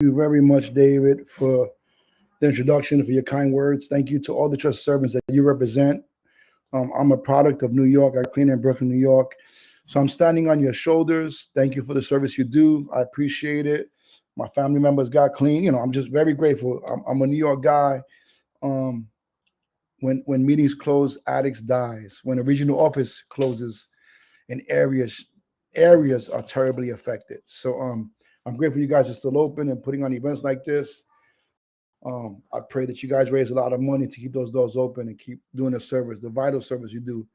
you very much, David, for the introduction, for your kind words. Thank you to all the trust servants that you represent. I'm a product of New York. I clean in Brooklyn, New York. So I'm standing on your shoulders. Thank you for the service you do. I appreciate it. My family members got clean. I'm just very grateful. I'm a New York guy. Um, when meetings close, addicts dies. When a regional office closes, and areas are terribly affected. So I'm grateful you guys are still open and putting on events like this. I pray that you guys raise a lot of money to keep those doors open and keep doing the service, the vital service you do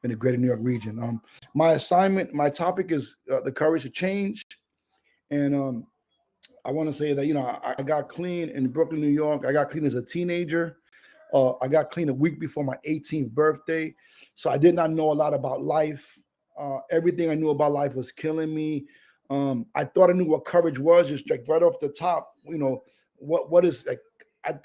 in the greater New York region. My topic is the courage to change. And I want to say that, I got clean in Brooklyn, New York. I got clean as a teenager. I got clean a week before my 18th birthday. So I did not know a lot about life. Everything I knew about life was killing me. I thought I knew what courage was, just like right off the top. What is like?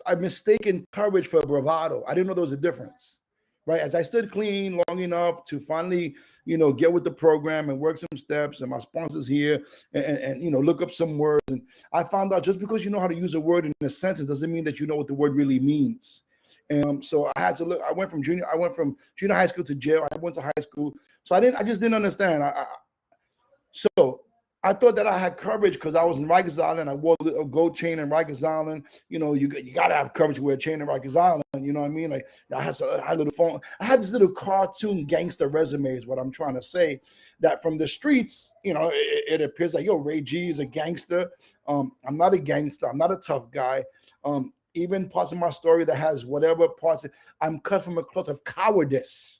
I mistaken courage for bravado. I didn't know there was a difference, right? As I stood clean long enough to finally, get with the program and work some steps, and my sponsors here, and look up some words, and I found out just because you know how to use a word in a sentence doesn't mean that you know what the word really means. And so I had to look. I went from junior high school to jail. I went to high school, so I just didn't understand. So I thought that I had courage because I was in Rikers Island. I wore a gold chain in Rikers Island. You got to have courage to wear a chain in Rikers Island. You know what I mean? Like I had a little phone. I had this little cartoon gangster resume is what I'm trying to say. That from the streets, it appears like, yo, Ray G is a gangster. I'm not a gangster. I'm not a tough guy. Even parts of my story that has whatever parts, I'm cut from a cloth of cowardice.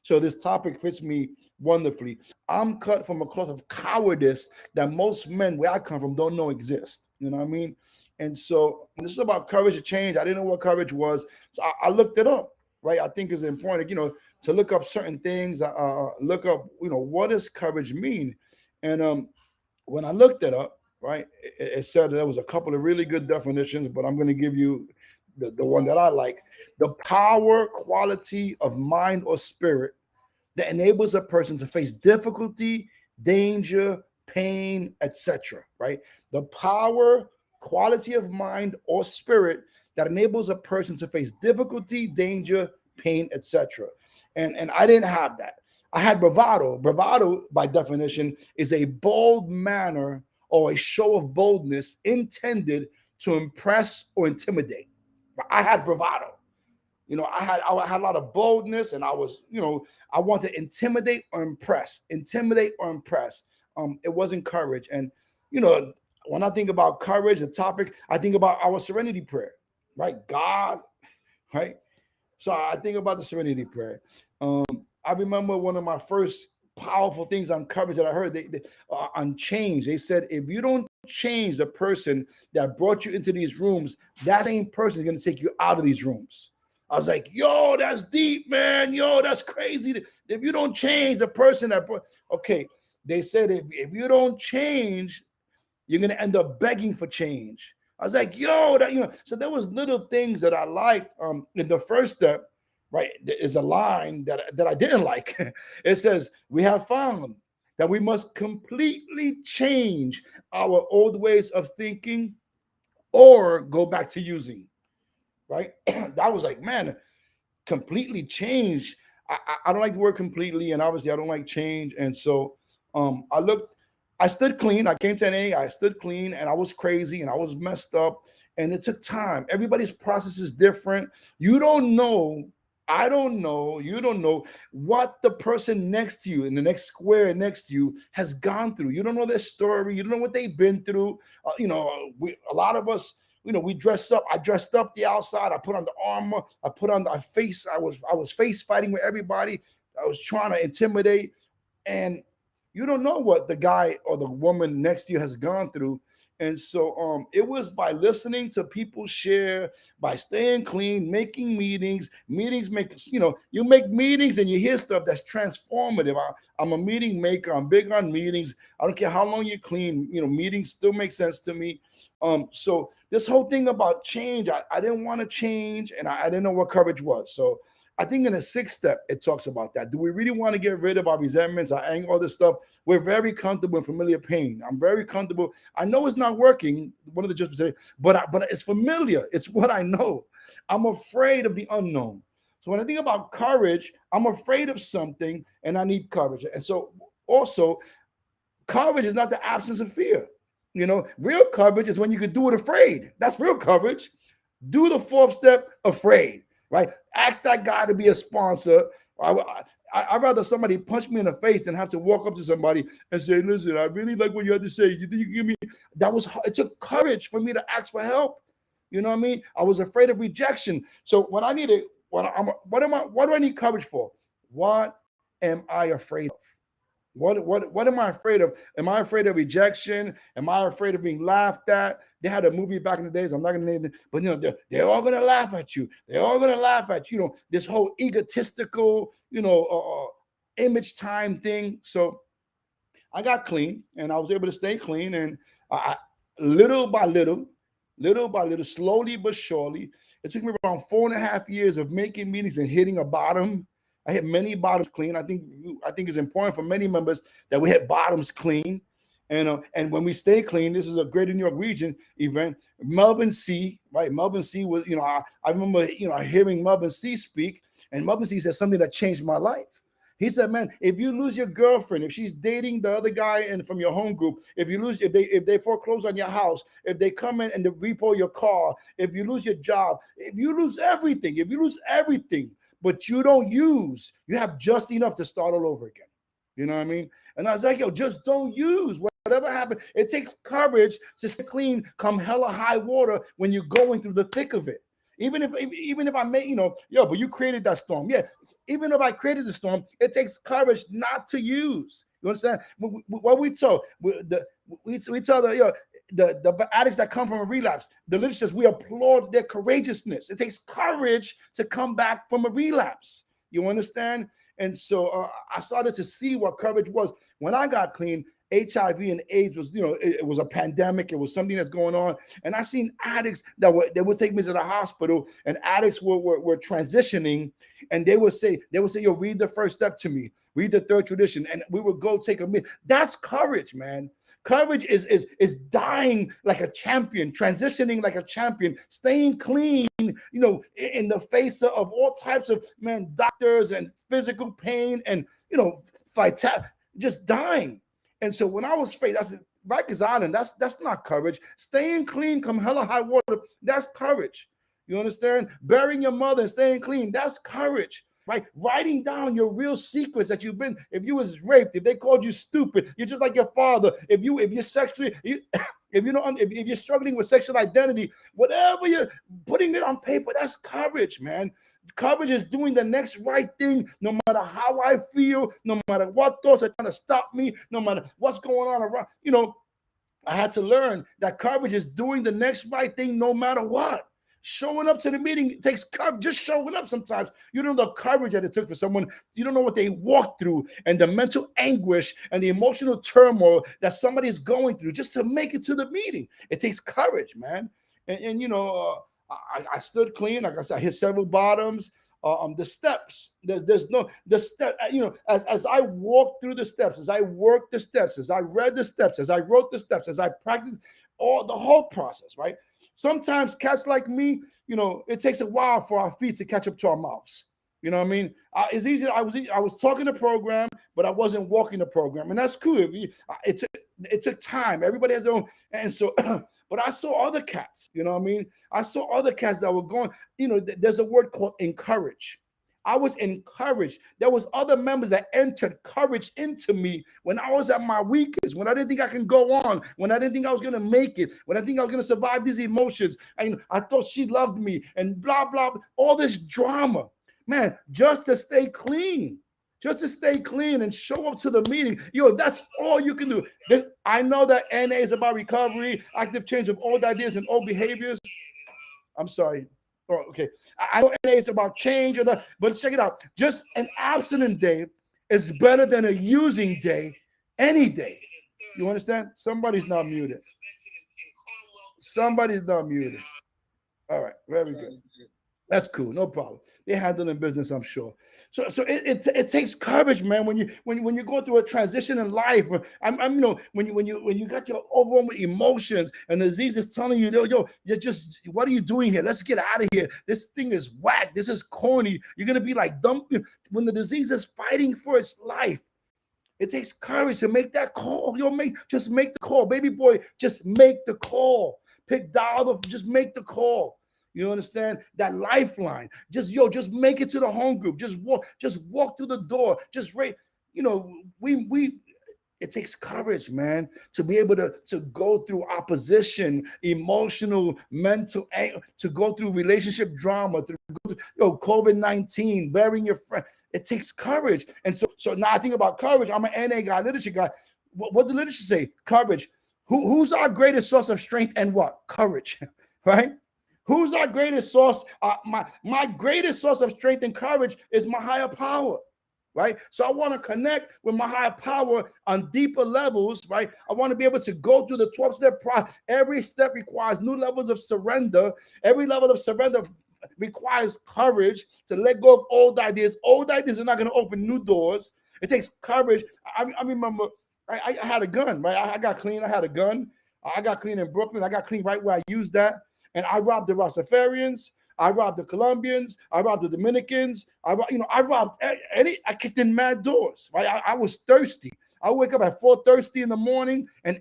So this topic fits me wonderfully. I'm cut from a cloth of cowardice that most men where I come from don't know exist. You know what I mean? And so when this is about courage to change, I didn't know what courage was. So I looked it up, right? I think it's important, to look up certain things, look up, what does courage mean? And when I looked it up, right, it said there was a couple of really good definitions, but I'm going to give you the one that I like. The power, quality of mind or spirit that enables a person to face difficulty, danger, pain, etc. Right? The power, quality of mind or spirit that enables a person to face difficulty, danger, pain, etc. And I didn't have that. I had bravado. Bravado, by definition, is a bold manner or a show of boldness intended to impress or intimidate. I had bravado. I had a lot of boldness, and I was, I want to intimidate or impress. It wasn't courage. And, when I think about courage, the topic, I think about our Serenity Prayer, right? God, right? So I think about the Serenity Prayer. I remember one of my first powerful things on courage that I heard on change. They said, if you don't change the person that brought you into these rooms, that same person is going to take you out of these rooms. I was like, yo, that's deep, man. Yo, that's crazy. If you don't change the person that brought, okay, they said if you don't change, you're going to end up begging for change. I was like, yo, so there was little things that I liked. In the first step, right, there is a line that I didn't like. It says, we have found that we must completely change our old ways of thinking or go back to using, right? That was like, man, completely change. I don't like the word completely, and obviously I don't like change. And so I stood clean. I came to NA, I stood clean, and I was crazy and I was messed up. And it took time. Everybody's process is different. You don't know. I don't know. You don't know what the person next to you in the next square next to you has gone through. You don't know their story. You don't know what they've been through. A lot of us, we dress up. I dressed up the outside. I put on the armor. I put on the face. I was face fighting with everybody. I was trying to intimidate. And you don't know what the guy or the woman next to you has gone through. And so it was by listening to people share, by staying clean, making meetings make, you make meetings and you hear stuff that's transformative. I'm a meeting maker. I'm big on meetings. I don't care how long you clean, meetings still make sense to me. So this whole thing about change, I didn't want to change, and I didn't know what courage was. So I think in the 6th step, it talks about that. Do we really want to get rid of our resentments, our anger, all this stuff? We're very comfortable in familiar pain. I'm very comfortable. I know it's not working, one of the judges said, but it's familiar. It's what I know. I'm afraid of the unknown. So when I think about courage, I'm afraid of something and I need courage. And so also, courage is not the absence of fear. Real courage is when you could do it afraid. That's real courage. Do the 4th step afraid, right? Ask that guy to be a sponsor. I'd rather somebody punch me in the face than have to walk up to somebody and say, listen, I really like what you had to say. You think you can give me? It took courage for me to ask for help. You know what I mean? I was afraid of rejection. So when I needed, what do I need courage for? What am I afraid of? What am I afraid of? Am I afraid of rejection? Am I afraid of being laughed at? They had a movie back in the days. I'm not going to name it, but they're all going to laugh at you. They're all going to laugh at you. This whole egotistical, image time thing. So I got clean, and I was able to stay clean, and little by little, slowly but surely, it took me around 4.5 years of making meetings and hitting a bottom. I hit many bottoms clean. I think it's important for many members that we hit bottoms clean. And when we stay clean, this is a Greater New York Region event. Melvin C, right? Melvin C was, I remember, hearing Melvin C speak, and Melvin C said something that changed my life. He said, man, if you lose your girlfriend, if she's dating the other guy and from your home group, if they foreclose on your house, if they come in and they repo your car, if you lose your job, if you lose everything, but you don't use, you have just enough to start all over again. You know what I mean? And I was like, yo, just don't use. Whatever happened, it takes courage to stay clean come hella high water when you're going through the thick of it. Even if I may, but you created that storm. Yeah, even if I created the storm, it takes courage not to use. You understand? What we tell the addicts that come from a relapse, the literature says we applaud their courageousness. It takes courage to come back from a relapse. You understand? And so I started to see what courage was. When I got clean, HIV and AIDS was, it was a pandemic. It was something that's going on. And I seen addicts that would take me to the hospital, and addicts were transitioning, and they would say, yo, read the 1st step to me, read the 3rd tradition. And we would go take a minute. That's courage, man. Courage is dying like a champion, transitioning like a champion, staying clean, in the face of all types of, doctors and physical pain and, just dying. And so when I was faced, I said, Rikers Island, that's not courage. Staying clean come hella high water, that's courage. You understand? Burying your mother and staying clean, that's courage. Right? Writing down your real secrets that you've been, if you was raped, if they called you stupid, you're just like your father. If you're sexually, if you're struggling with sexual identity, whatever you're putting it on paper, that's courage, man. Courage is doing the next right thing, no matter how I feel, no matter what thoughts are trying to stop me, no matter what's going on around. I had to learn that courage is doing the next right thing, no matter what. Showing up to the meeting takes courage. Just showing up sometimes. You don't know the courage that it took for someone. You don't know what they walked through and the mental anguish and the emotional turmoil that somebody is going through just to make it to the meeting. It takes courage, man. And I stood clean. Like I said, I hit several bottoms. The steps. There's no the step. As I walked through the steps, as I worked the steps, as I read the steps, as I wrote the steps, as I practiced the whole process, right? Sometimes cats like me, it takes a while for our feet to catch up to our mouths. You know what I mean? It's easy. I was talking the program, but I wasn't walking the program, and that's cool. It took time. Everybody has their own, and so. But I saw other cats. You know what I mean? I saw other cats that were going. There's a word called encourage. I was encouraged. There was other members that entered courage into me when I was at my weakest, when I didn't think I can go on, when I didn't think I was going to make it, when I think I was going to survive these emotions. I thought she loved me and blah, blah, all this drama. Man, just to stay clean. Just to stay clean and show up to the meeting. That's all you can do. I know that NA is about recovery, active change of old ideas and old behaviors. I'm sorry. Oh, okay. I know NA is about change, but check it out. Just an abstinent day is better than a using day any day. You understand? Somebody's not muted. Somebody's not muted. All right. Very good. That's cool, no problem. They're handling business, I'm sure. So it takes courage, man. When you go through a transition in life, I'm when you got your overwhelming emotions and the disease is telling you, yo, you're just, what are you doing here? Let's get out of here. This thing is whack. This is corny. You're gonna be like dumb when the disease is fighting for its life. It takes courage to make that call. Just make the call, baby boy. Just make the call. Pick dial. Just make the call. You understand? That lifeline. Just make it to the home group. Just walk through the door. It takes courage, man, to be able to go through opposition, emotional, mental, to go through relationship drama, to go through COVID-19, burying your friend. It takes courage. And so now I think about courage. I'm an NA guy, literature guy. What the literature say? Courage. Who's our greatest source of strength and what? Courage, right? Who's our greatest source? My greatest source of strength and courage is my higher power, right? So I want to connect with my higher power on deeper levels, right? I want to be able to go through the 12-step process. Every step requires new levels of surrender. Every level of surrender requires courage to let go of old ideas. Old ideas are not going to open new doors. It takes courage. I remember I had a gun, right? I got clean. I had a gun. I got clean in Brooklyn. I got clean right where I used that. And I robbed the Rastafarians. I robbed the Colombians. I robbed the Dominicans. I robbed I kicked in mad doors, right? I was thirsty. I wake up at 4:30 in the morning, and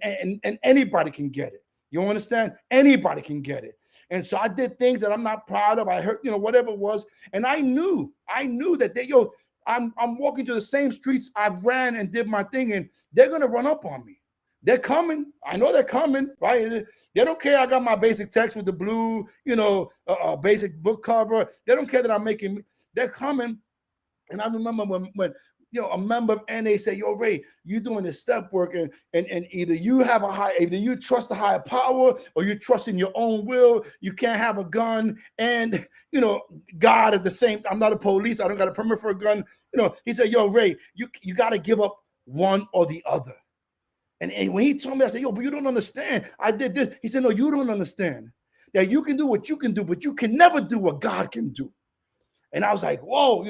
anybody can get it. You understand? Anybody can get it. And so I did things that I'm not proud of. I hurt, whatever it was. And I knew that I'm walking to the same streets I've ran and did my thing, and they're gonna run up on me. They're coming. I know they're coming, right? They don't care. I got my basic text with the blue, basic book cover. They don't care that I'm making. They're coming. And I remember when a member of NA said, "Yo, Ray, you doing this step work, and either you trust the higher power, or you trust in your own will. You can't have a gun and God at the same. I'm not a police. I don't got a permit for a gun. He said, "Yo, Ray, you got to give up one or the other." And when he told me, I said, "Yo, but you don't understand. I did this." He said, "No, you don't understand. That you can do what you can do, but you can never do what God can do." And I was like, whoa,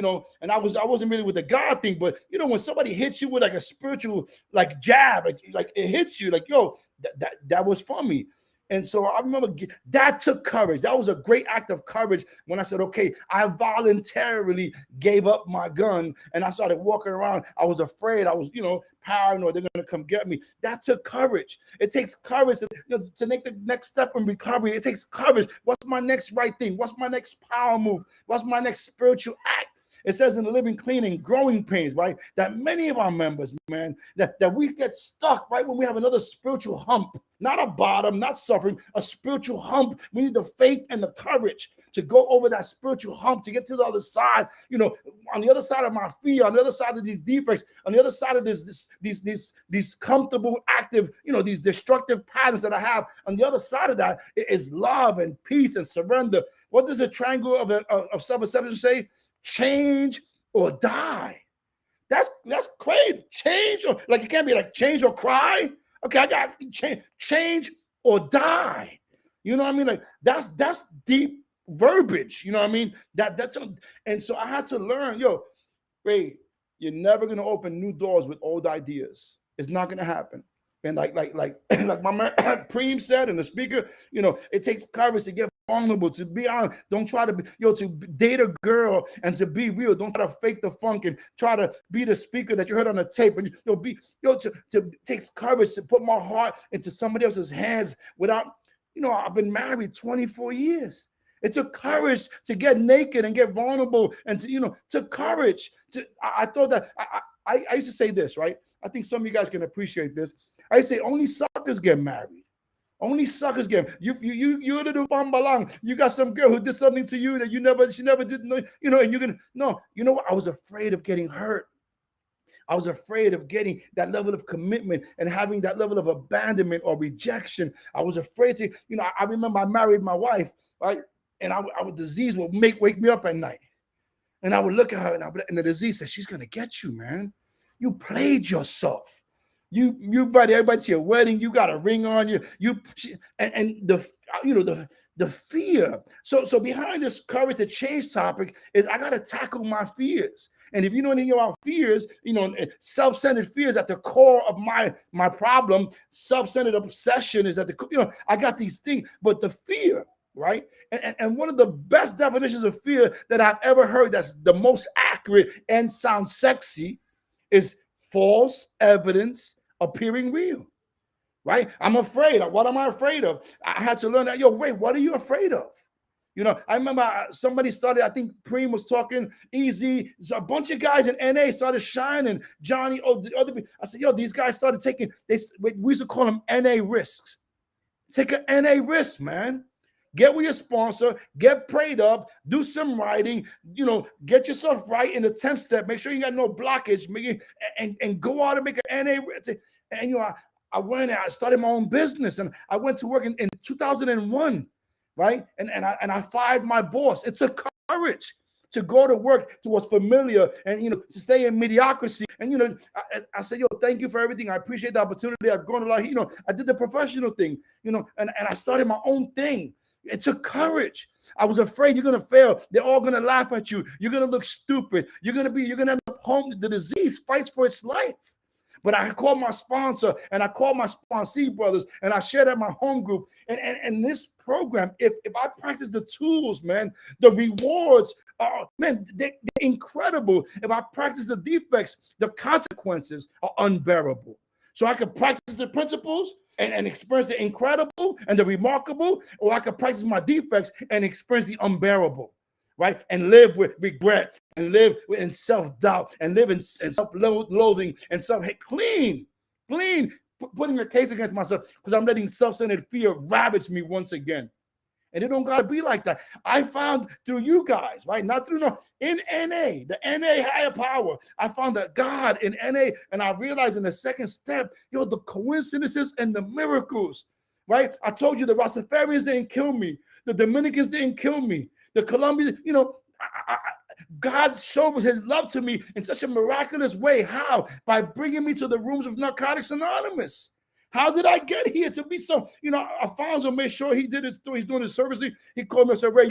and I wasn't really with the God thing, but when somebody hits you with like a spiritual jab, like it hits you, like, yo, that was for me. And so I remember that took courage. That was a great act of courage when I said, okay, I voluntarily gave up my gun and I started walking around. I was afraid. I was, paranoid. They're going to come get me. That took courage. It takes courage to make the next step in recovery. It takes courage. What's my next right thing? What's my next power move? What's my next spiritual act? It says in the Living Clean and Growing Pains, right, that many of our members, man, that we get stuck right when we have another spiritual hump, not a bottom, not suffering, a spiritual hump. We need the faith and the courage to go over that spiritual hump, to get to the other side, on the other side of my fear, on the other side of these defects, on the other side of these comfortable, active, these destructive patterns that I have. On the other side of that is love and peace and surrender. What does the triangle of self-acceptance say? Change or die. That's crazy. Change or it can't be like change or cry. Okay, I got change or die. You know what I mean? Like that's deep verbiage. You know what I mean? And so I had to learn, Ray, you're never gonna open new doors with old ideas. It's not gonna happen. And like my man Preem said, and the speaker, it takes courage to get vulnerable, to be honest. Don't try to be, to date a girl and to be real. Don't try to fake the funk and try to be the speaker that you heard on the tape. And it takes courage to put my heart into somebody else's hands without, I've been married 24 years. It took courage to get naked and get vulnerable and to courage. I thought that I used to say this, right? I think some of you guys can appreciate this. I say only suckers get married. Only suckers get. You're a little bambalang. You got some girl who did something to you that she never did. And you're gonna no. You know what? I was afraid of getting hurt. I was afraid of getting that level of commitment and having that level of abandonment or rejection. I was afraid to. I remember I married my wife, right? And the disease would wake me up at night, and I would look at her, and the disease said, "She's gonna get you, man. You played yourself." You buddy, everybody to your wedding, you got a ring on you. And the the fear. So behind this courage to change topic is I gotta tackle my fears. And if you know anything about fears, self-centered fears at the core of my problem. Self-centered obsession is at the I got these things, but the fear, right? And one of the best definitions of fear that I've ever heard, that's the most accurate and sounds sexy, is false evidence appearing real, right? I'm afraid. What am I afraid of? I had to learn that. Yo, Ray, what are you afraid of? I remember somebody started, I think Preem was talking, Easy. So a bunch of guys in NA started shining. Johnny, the other people. I said, yo, these guys started taking, we used to call them NA risks. Take an NA risk, man. Get with your sponsor, get prayed up, do some writing, get yourself right in the 10th step. Make sure you got no blockage, and go out and make an NA. And I went and I started my own business, and I went to work in 2001, right? And I fired my boss. It took courage to go to work to what's familiar and to stay in mediocrity. And I said, yo, thank you for everything. I appreciate the opportunity. I've grown a lot. I did the professional thing, and I started my own thing. It took courage. I was afraid you're gonna fail. They're all gonna laugh at you. You're gonna look stupid. You're gonna end up home. The disease fights for its life. But I called my sponsor and I called my sponsee brothers and I shared at my home group. And this program, if I practice the tools, man, the rewards are, man, they're incredible. If I practice the defects, the consequences are unbearable. So I can practice the principles and experience the incredible and the remarkable, or I can practice my defects and experience the unbearable, right? And live with regret and live in self-doubt and live in self-loathing and self-hate. Clean, putting a case against myself because I'm letting self-centered fear ravage me once again. And it don't gotta be like that. I found through you guys, right? Not through in NA, the NA higher power. I found that God in NA, and I realized in the second step, the coincidences and the miracles, right? I told you the Rastafarians didn't kill me, the Dominicans didn't kill me, the Colombians, God showed his love to me in such a miraculous way. How? By bringing me to the rooms of Narcotics Anonymous. How did I get here to be so? Alfonso made sure he did his, he's doing his servicing. He called me and said, Ray,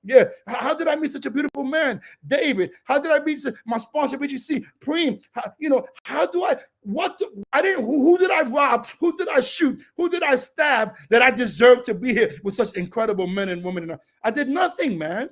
yeah. How did I meet such a beautiful man? David, how did I meet my sponsor, BGC? Preem, who did I rob? Who did I shoot? Who did I stab that I deserve to be here with such incredible men and women? I did nothing, man.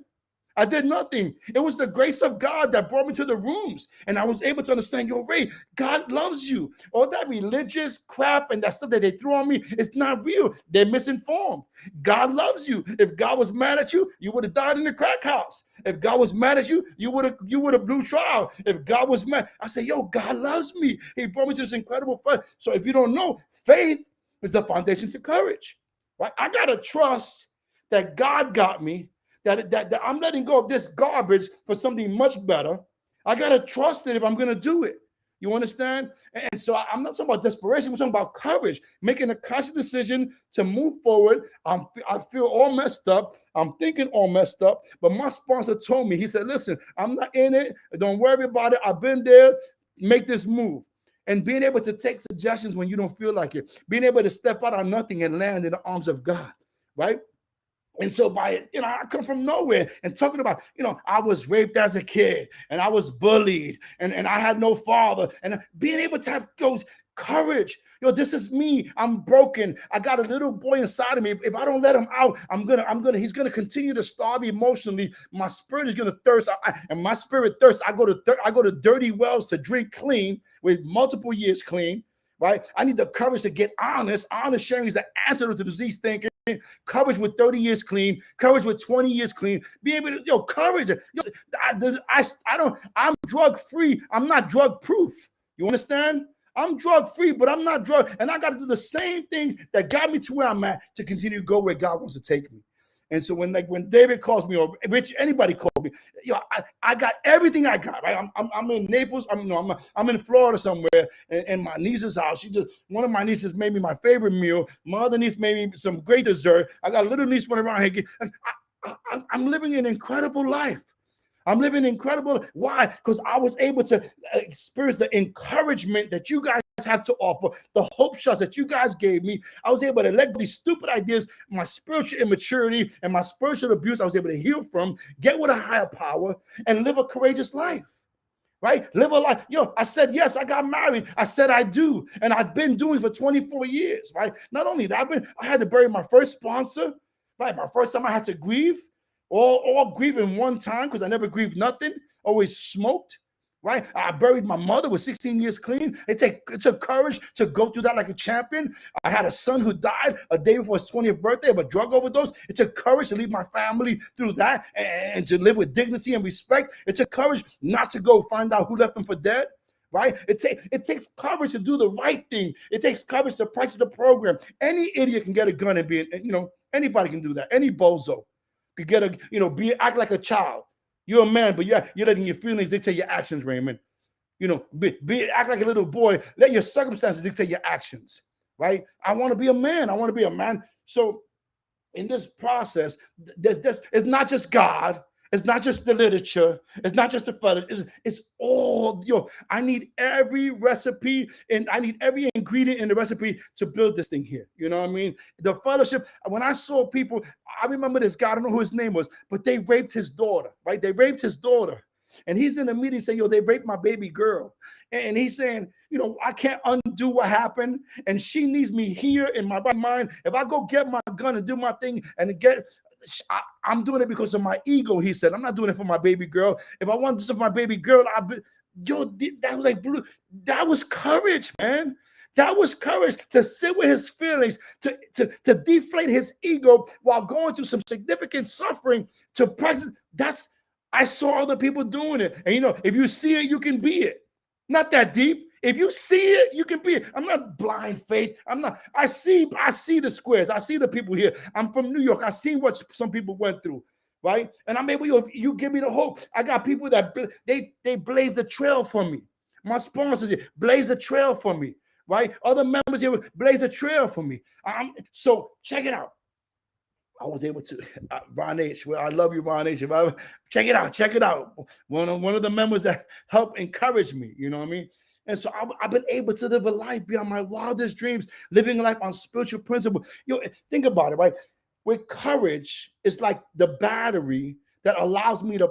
I did nothing. It was the grace of God that brought me to the rooms. And I was able to understand, Ray, God loves you. All that religious crap and that stuff that they threw on me, it's not real. They're misinformed. God loves you. If God was mad at you, you would have died in the crack house. If God was mad at you, you would have blew trial. If God was mad, I say, God loves me. He brought me to this incredible fight. So if you don't know, faith is the foundation to courage. Right? I got to trust that God got me. That I'm letting go of this garbage for something much better. I got to trust it if I'm going to do it. You understand? And so I'm not talking about desperation. I'm talking about courage, making a conscious decision to move forward. I feel all messed up. I'm thinking all messed up. But my sponsor told me, he said, listen, I'm not in it. Don't worry about it. I've been there. Make this move. And being able to take suggestions when you don't feel like it. Being able to step out on nothing and land in the arms of God, right? And so I come from nowhere and talking about, I was raped as a kid and I was bullied and I had no father, and being able to have courage. This is me. I'm broken. I got a little boy inside of me. If I don't let him out, he's going to continue to starve emotionally. My spirit is going to thirst. And my spirit thirsts. I go to dirty wells to drink clean with multiple years clean. Right? I need the courage to get honest. Honest sharing is the antidote to disease thinking. Courage with 30 years clean. Courage with 20 years clean. Be able to, courage. I'm drug free. I'm not drug proof. You understand? I'm drug free, but I'm not drug. And I got to do the same things that got me to where I'm at to continue to go where God wants to take me. And so when David calls me, or Rich, anybody called me, I got everything I got. Right? I'm in Naples. I'm in Florida somewhere, in my niece's house. One of my nieces made me my favorite meal. My other niece made me some great dessert. I got a little niece running around here. I'm living an incredible life. I'm living incredible. Why? Because I was able to experience the encouragement that you guys have to offer, the hope shots that you guys gave me, I was able to let go these stupid ideas, my spiritual immaturity and my spiritual abuse, I was able to heal from, get with a higher power, and live a courageous life. Right? Live a life. I said, yes, I got married. I said I do. And I've been doing for 24 years, right? Not only that, I had to bury my first sponsor, right? My first time I had to grieve, all grieve in one time because I never grieved nothing, always smoked, right? I buried my mother with 16 years clean. It took courage to go through that like a champion. I had a son who died a day before his 20th birthday of a drug overdose. It took courage to leave my family through that and to live with dignity and respect. It took courage not to go find out who left them for dead, right? It takes courage to do the right thing. It takes courage to practice the program. Any idiot can get a gun and be, anybody can do that. Any bozo could get act like a child. You're a man, but you're letting your feelings dictate your actions, Raymond. Act like a little boy. Let your circumstances dictate your actions, right? I want to be a man. I want to be a man. So in this process, it's not just God. It's not just the literature. It's not just the fellowship. It's all, I need every recipe and I need every ingredient in the recipe to build this thing here. You know what I mean? The fellowship, when I saw people, I remember this guy, I don't know who his name was, but they raped his daughter, right? They raped his daughter. And he's in a meeting saying, they raped my baby girl. And he's saying, I can't undo what happened. And she needs me here in my right mind. If I go get my gun and do my thing and I'm doing it because of my ego, he said. I'm not doing it for my baby girl. If I want to do something for my baby girl, that was like blue. That was courage, man. That was courage to sit with his feelings, to deflate his ego while going through some significant suffering to practice. I saw other people doing it. And if you see it, you can be it. Not that deep. If you see it, you can be it. I'm not blind faith. I see the squares. I see the people here. I'm from New York. I see what some people went through, right? And I'm able, you give me the hope. I got people that they blaze the trail for me. My sponsors here blaze the trail for me, right? Other members here blaze the trail for me. So check it out. I was able to, Ron H. Well, I love you, Ron H. Check it out. One of the members that helped encourage me, you know what I mean? And so I've been able to live a life beyond my wildest dreams, living a life on spiritual principle. Think about it, right? With courage, it's like the battery that allows me to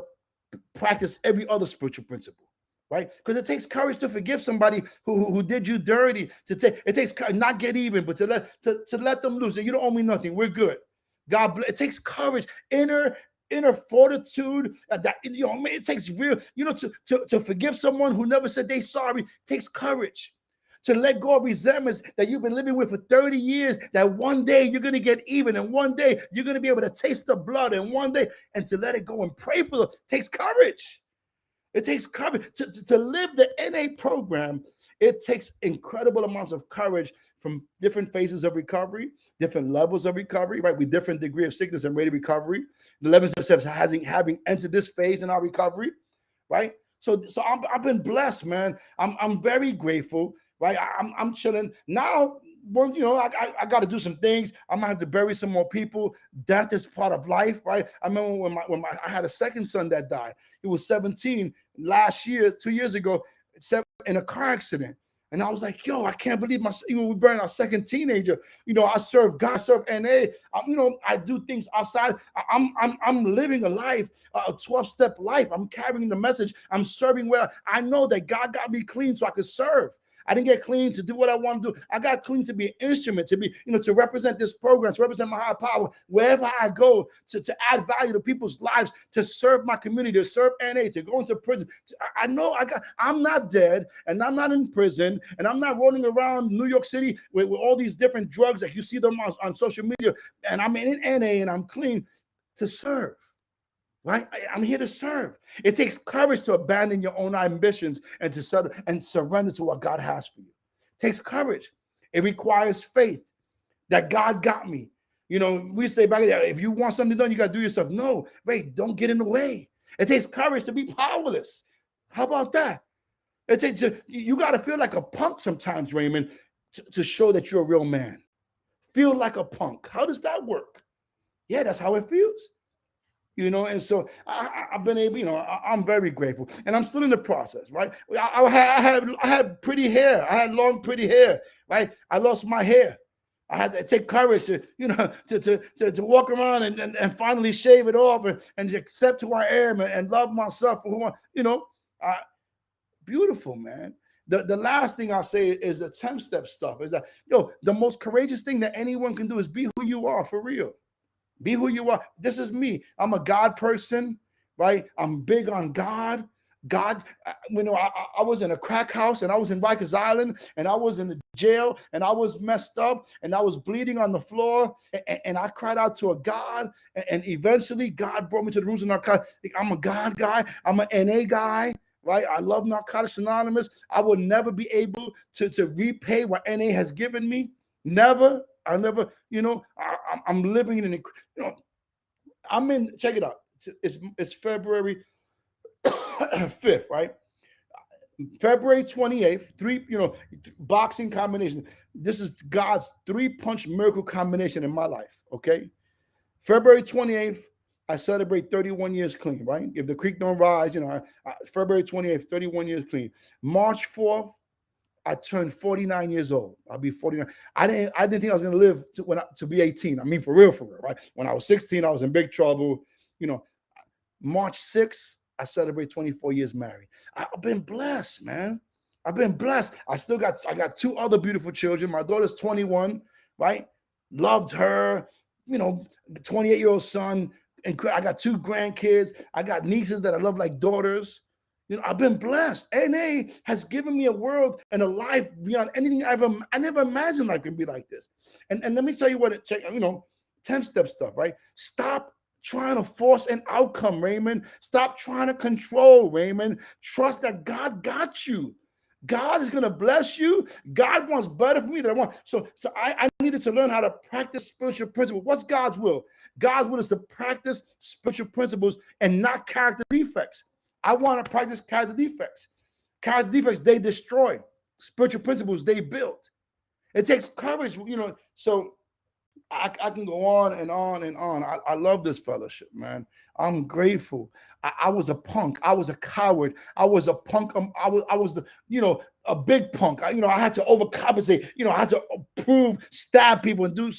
practice every other spiritual principle, right? Because it takes courage to forgive somebody who did you dirty. It takes courage, not get even, but to let them loose. You don't owe me nothing. We're good. God bless. It takes courage, inner fortitude. It takes real, to forgive someone who never said they sorry. It takes courage to let go of resentments that you've been living with for 30 years. That one day you're going to get even, and one day you're going to be able to taste the blood, and one day, and to let it go and pray for them takes courage. It takes courage to live the NA program. It takes incredible amounts of courage from different phases of recovery, different levels of recovery, right? With different degree of sickness and rate of recovery. The 11 steps having entered this phase in our recovery, right? So I've been blessed, man. I'm very grateful, right? I'm chilling now. Well, I got to do some things. I'm gonna have to bury some more people. Death is part of life, right? I remember when I had a second son that died. He was 17 last year, 2 years ago, in a car accident. And I was like, I can't believe we burned our second teenager. I serve God, I serve NA. I do things outside. I'm living a life, a 12-step life. I'm carrying the message. I'm serving well. I know that God got me clean so I could serve. I didn't get clean to do what I want to do. I got clean to be an instrument, to be, to represent this program, to represent my higher power wherever I go, to add value to people's lives, to serve my community, to serve NA, to go into prison. I'm not dead, and I'm not in prison, and I'm not rolling around New York City with all these different drugs that you see them on social media, and I'm in NA and I'm clean to serve. Right? I'm here to serve. It takes courage to abandon your own ambitions and to surrender to what God has for you. It takes courage. It requires faith that God got me. We say back there, if you want something done, you got to do yourself. No, wait, don't get in the way. It takes courage to be powerless. How about that? You got to feel like a punk sometimes, Raymond, to show that you're a real man. Feel like a punk. How does that work? Yeah, that's how it feels. And so I've been able, I'm very grateful, and I'm still in the process, right? I had pretty hair. I had long, pretty hair, right? I lost my hair. I had to take courage to, to walk around and finally shave it off and accept who I am and love myself for who I, beautiful, man. The last thing I'll say is the 10-step stuff is that, the most courageous thing that anyone can do is be who you are for real. Be who you are. This is me. I'm a God person, right? I'm big on God. God, I was in a crack house and I was in Rikers Island and I was in the jail and I was messed up and I was bleeding on the floor and I cried out to a God and eventually God brought me to the rooms of narcotics. I'm a God guy. I'm an NA guy. Right? I love Narcotics Anonymous. I will never be able to repay what NA has given me. Never. I never, I'm living in I'm in, check it out. It's February 5th, right? February 28th, boxing combination. This is God's 3-punch miracle combination in my life, okay? February 28th, I celebrate 31 years clean, right? If the creek don't rise, February 28th, 31 years clean. March 4th, I turned 49 years old. I'll be 49. I didn't think I was going to live to be 18. I mean, for real, right? When I was 16, I was in big trouble. March 6th, I celebrate 24 years married. I've been blessed, man. I've been blessed. I got 2 other beautiful children. My daughter's 21, right? Loved her, 28-year-old son. And I got 2 grandkids. I got nieces that I love like daughters. I've been blessed. NA has given me a world and a life beyond anything I never imagined life can be like this. And let me tell you what 10-step stuff, right? Stop trying to force an outcome, Raymond. Stop trying to control, Raymond. Trust that God got you. God is going to bless you. God wants better for me than I want. So I needed to learn how to practice spiritual principles. What's God's will? God's will is to practice spiritual principles and not character defects. I want to practice character defects. Character defects, they destroy. Spiritual principles, they build. It takes courage, so I can go on and on and on. I love this fellowship, man. I'm grateful. I was a punk. I was a coward. I was a punk. I was a big punk. I had to overcompensate. I had to stab people and do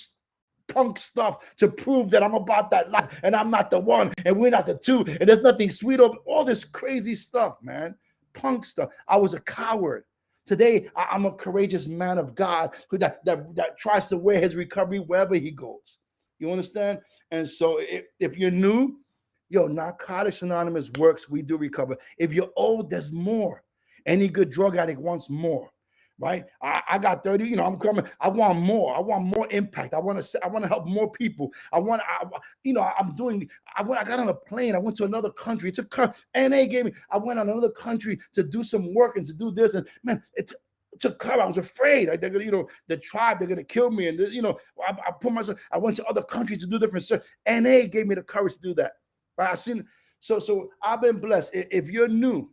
punk stuff to prove that I'm about that life and I'm not the one and we're not the two and there's nothing sweet over all this crazy stuff, man. Punk stuff. I was a coward. Today, I'm a courageous man of God that tries to wear his recovery wherever he goes. You understand? And so if you're new, Narcotics Anonymous works. We do recover. If you're old, there's more. Any good drug addict wants more. Right? I got 30, I'm coming. I want more. I want more impact. I want to help more people. I got on a plane. I went to another country. NA gave me, I went on another country to do some work and to do this. And man, it took courage. I was afraid. Like they're gonna, the tribe, they're gonna kill me. And I went to other countries to do different stuff. NA gave me the courage to do that. Right? So I've been blessed. If you're new,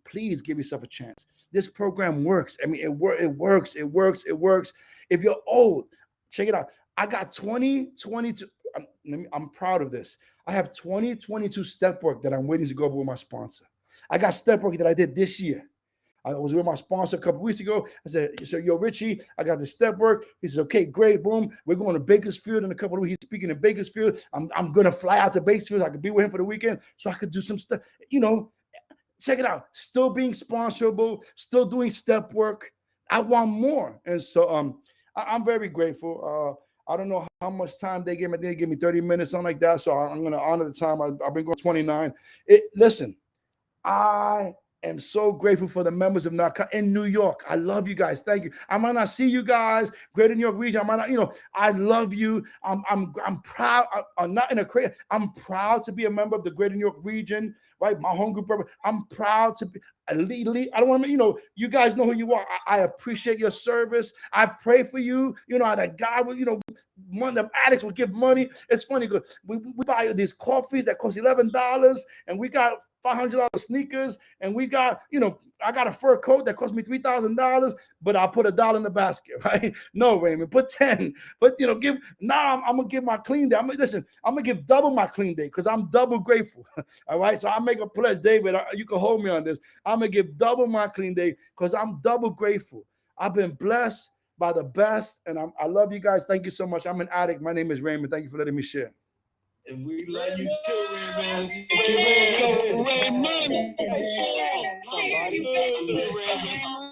please give yourself a chance. This program works. I mean, it works. If you're old, check it out. I got 2022. I'm proud of this. I have 2022 step work that I'm waiting to go over with my sponsor. I got step work that I did this year. I was with my sponsor a couple weeks ago. I said, yo, Richie, I got the step work. He says, okay, great, boom. We're going to Bakersfield in a couple of weeks. He's speaking in Bakersfield. I'm going to fly out to Bakersfield. I could be with him for the weekend so I could do some stuff, Check it out. Still being sponsorable, still doing step work. I want more. And so I'm very grateful. I don't know how much time they gave me. They gave me 30 minutes, something like that. So I'm going to honor the time. I've been going 29. Listen, I am so grateful for the members of NARCA in New York. I love you guys. Thank you. I might not see you guys, Greater New York region. I might not, I love you. I'm proud. I'm not in a crazy. I'm proud to be a member of the Greater New York region, right? My home group. I'm proud to be a lead. I don't want to, you guys know who you are. I appreciate your service. I pray for you. That God will, one of them addicts will give money. It's funny because we buy these coffees that cost $11 and we got $500 sneakers, and we got, I got a fur coat that cost me $3,000, but I'll put $1 in the basket, right? No, Raymond, put 10. But I'm gonna give my clean day. I'm gonna give double my clean day because I'm double grateful. All right. So I make a pledge, David. You can hold me on this. I'm gonna give double my clean day because I'm double grateful. I've been blessed by the best, and I love you guys. Thank you so much. I'm an addict. My name is Raymond. Thank you for letting me share. And we love you too, Raymond. Raymond.